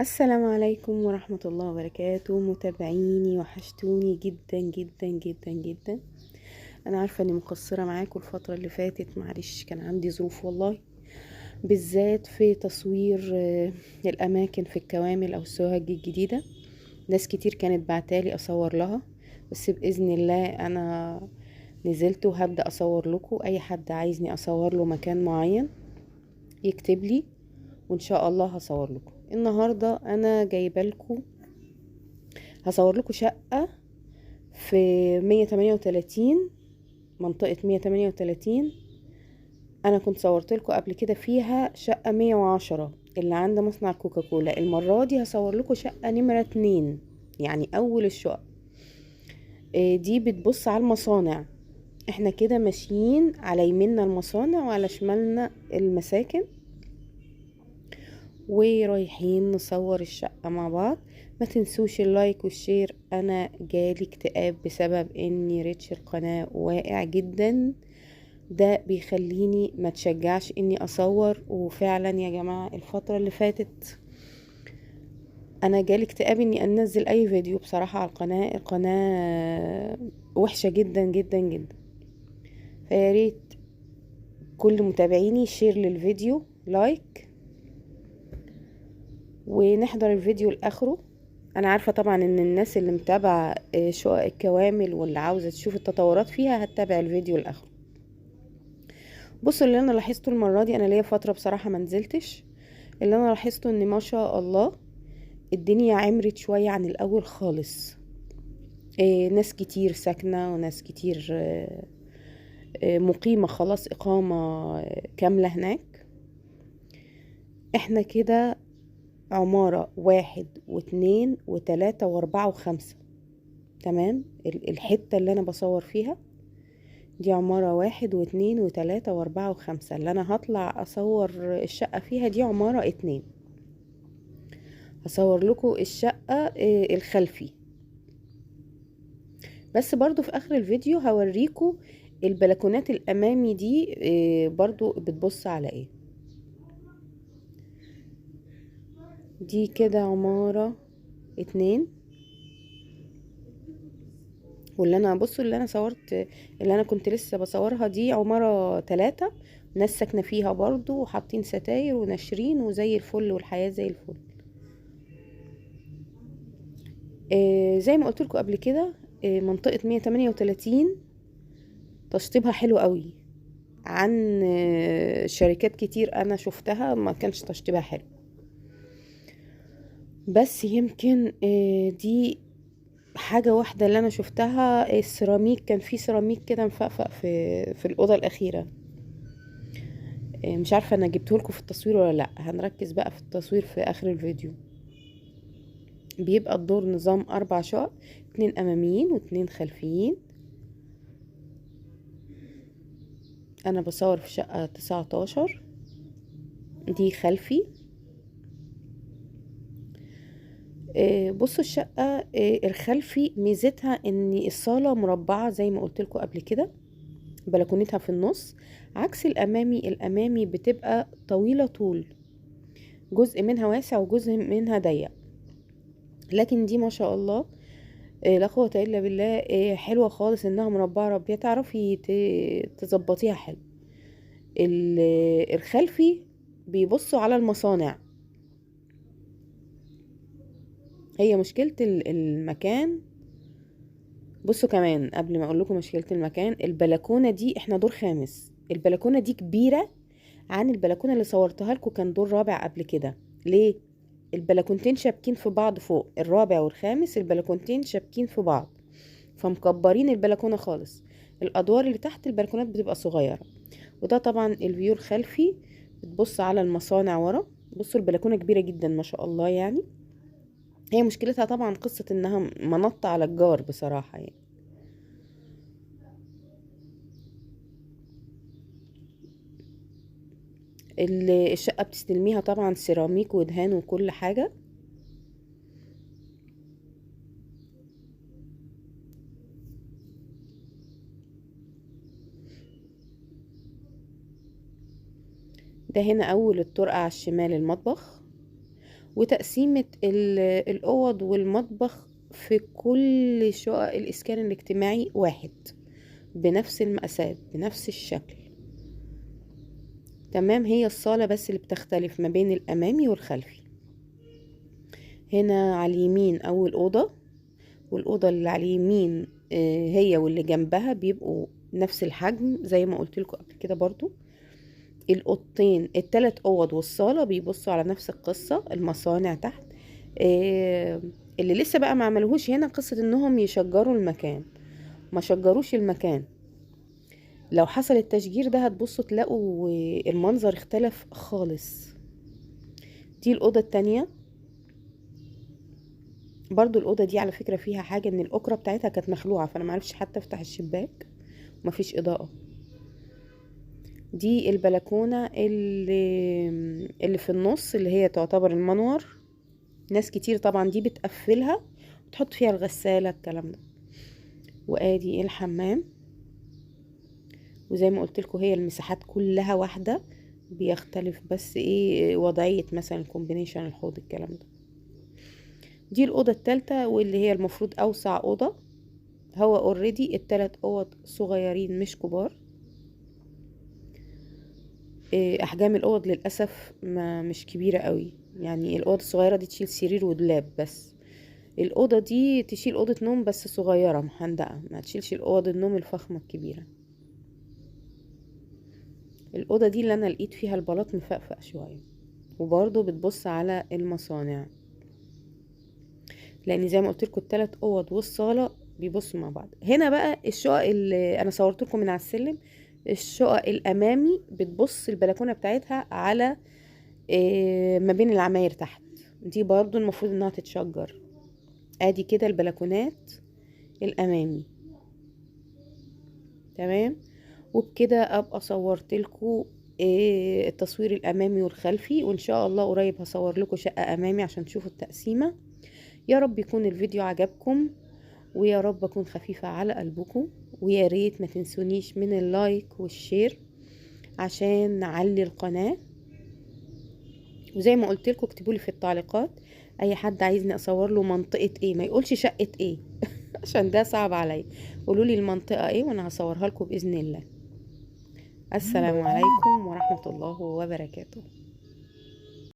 السلام عليكم ورحمة الله وبركاته متابعيني، وحشتوني جدا جدا جدا جدا. انا عارفة اني مقصرة معاكم الفترة اللي فاتت، معلش كان عندي ظروف والله، بالذات في تصوير الاماكن في الكوامل او السوهج الجديدة. ناس كتير كانت بعتالي اصور لها، بس باذن الله انا نزلت وهبدأ اصور لكم. اي حد عايزني اصور له مكان معين يكتب لي، وان شاء الله هصور لكم. النهارده انا جايبه لكم، هصور لكم شقة في 138، منطقة 138. انا كنت صورت لكم قبل كده فيها شقة 110 اللي عند مصنع كوكاكولا. المرة دي هصور لكم شقة نمرة 2، يعني اول الشقق. دي بتبص على المصانع. احنا كده ماشيين على يميننا المصانع وعلى شمالنا المساكن، ورايحين نصور الشقة مع بعض. ما تنسوش اللايك والشير. انا جالي اكتئاب بسبب اني ريتش القناة واقع جدا، ده بيخليني ما تشجعش اني اصور. وفعلا يا جماعة الفترة اللي فاتت انا جالي اكتئاب اني انزل اي فيديو بصراحة على القناة وحشة جدا جدا جدا. فياريت كل متابعيني شير للفيديو، لايك، ونحضر الفيديو لاخره. انا عارفة طبعا ان الناس اللي متابعة شقق الكوامل واللي عاوزة تشوف التطورات فيها هتتابع الفيديو لاخره. بصوا اللي انا لاحظته المرة دي، انا ليا فترة بصراحة ما نزلتش. اللي انا لاحظته ان ما شاء الله الدنيا عمرت شوية عن الاول خالص. ناس كتير ساكنة، وناس كتير مقيمة خلاص اقامة كاملة هناك. احنا كده عمارة 1 و2 و3 و4 و5. تمام. الحتة اللي انا بصور فيها دي عمارة 1 و2 و3 و4 و5. اللي انا هطلع اصور الشقة فيها دي عمارة 2. هصور لكم الشقة الخلفي. بس برضو في اخر الفيديو هوريكم البلكونات الامامي دي برضو بتبص على ايه. دي كده عمارة 2. واللي انا بصوا اللي انا صورت، اللي انا كنت لسه بصورها دي عمارة 3. ناس ساكنة فيها برضو، وحاطين ستاير وناشرين وزي الفل، والحياة زي الفل. زي ما قلت لكم قبل كده، منطقة 138 تشطيبها حلو قوي عن شركات كتير انا شفتها ما كانش تشطيبها حلو. بس يمكن دي حاجة واحدة اللي انا شفتها. السيراميك، كان في سيراميك كده مفقفق في الأوضة الأخيرة. مش عارفة انا جبته لكم في التصوير ولا لا. هنركز بقى في التصوير في اخر الفيديو. بيبقى الدور نظام 4 شقق، 2 اماميين و2 خلفيين. انا بصور في شقة 19 دي خلفي. بصوا الشقة الخلفي ميزتها ان الصالة مربعة زي ما قلت لكم قبل كده، بلكونتها في النص، عكس الامامي بتبقى طويلة طول، جزء منها واسع وجزء منها ضيق. لكن دي ما شاء الله لا قوة الا بالله، حلوة خالص انها مربعة ربيع، تعرفي تظبطيها حلو. الخلفي بيبصوا على المصانع. هي مشكلة المكان. بصوا كمان قبل ما اقول لكم مشكلة المكان، البلكونة دي احنا دور خامس. البلكونة دي كبيرة عن البلكونة اللي صورتها لكم كان دور رابع قبل كده. ليه؟ البلكونتين شابكين في بعض فوق، الرابع والخامس البلكونتين شابكين في بعض، فمكبرين البلكونة خالص. الادوار اللي تحت البلكونات بتبقى صغيرة. وده طبعا الفيو الخلفي، بتبص على المصانع ورا. بصوا البلكونة كبيرة جدا ما شاء الله يعني. هي مشكلتها طبعا قصة انها منطة على الجار بصراحة يعني. الشقة بتستلميها طبعا سيراميك ودهان وكل حاجة. ده هنا اول الطرقة على الشمال المطبخ. وتقسيمة الأوض والمطبخ في كل شقق الإسكان الاجتماعي واحد، بنفس المقاسات بنفس الشكل. تمام. هي الصالة بس اللي بتختلف ما بين الأمامي والخلفي. هنا على اليمين أول أوضة، والأوضة اللي على اليمين هي واللي جنبها بيبقوا نفس الحجم زي ما قلت لكم قبل كده. برضو الأوضتين التلات أوض والصالة بيبصوا على نفس القصة. المصانع تحت. اللي لسه بقى ما عملوهوش هنا قصة انهم يشجروا المكان، ما شجروش المكان. لو حصل التشجير ده هتبصوا تلاقوا المنظر اختلف خالص. دي الأوضة التانية. برضو الأوضة دي على فكرة فيها حاجة ان الأكرة بتاعتها كانت مخلوعة، فأنا معرفش حتى افتح الشباك، ومفيش إضاءة. دي البلكونة اللي في النص، اللي هي تعتبر المنور. ناس كتير طبعا دي بتقفلها وتحط فيها الغسالة الكلام ده. وادي الحمام. وزي ما قلت لكم هي المساحات كلها واحدة، بيختلف بس ايه وضعية مثلا الكومبينيشن الحوض الكلام ده. دي الأوضة التالتة واللي هي المفروض أوسع أوضة. هو اوريدي التلات أوض صغيرين مش كبار. أحجام الأوض للأسف ما مش كبيرة قوي، يعني الأوضة الصغيرة دي تشيل سرير ودولاب بس. الأوضة دي تشيل أوضة نوم بس صغيرة محندقة، ما تشيلش الأوض النوم الفخمة الكبيرة. الأوضة دي اللي أنا لقيت فيها البلاط مفقفق شوية، وبرضه بتبص على المصانع، لأن زي ما قلت لكم التلات أوض والصالة بيبصوا مع بعض. هنا بقى الشقق اللي أنا صورت لكم من على السلم، الشقق الأمامي بتبص البلكونة بتاعتها على ما بين العماير تحت. دي برضه المفروض إنها تتشجر. ادي كده البلكونات الامامي. تمام. وبكده ابقى صورت لكم التصوير الامامي والخلفي، وان شاء الله قريب هصور لكم شقة امامي عشان تشوفوا التقسيمة. يا رب يكون الفيديو عجبكم، ويا رب اكون خفيفة على قلبكم، ويا ريت ما تنسونيش من اللايك والشير عشان نعلي القناة. وزي ما قلت لكم اكتبوا لي في التعليقات اي حد عايزني اصور له منطقة ايه، ما يقولش شقة ايه عشان ده صعب عليا. قولوا لي المنطقة ايه وانا هصورها لكم بإذن الله. السلام عليكم ورحمة الله وبركاته.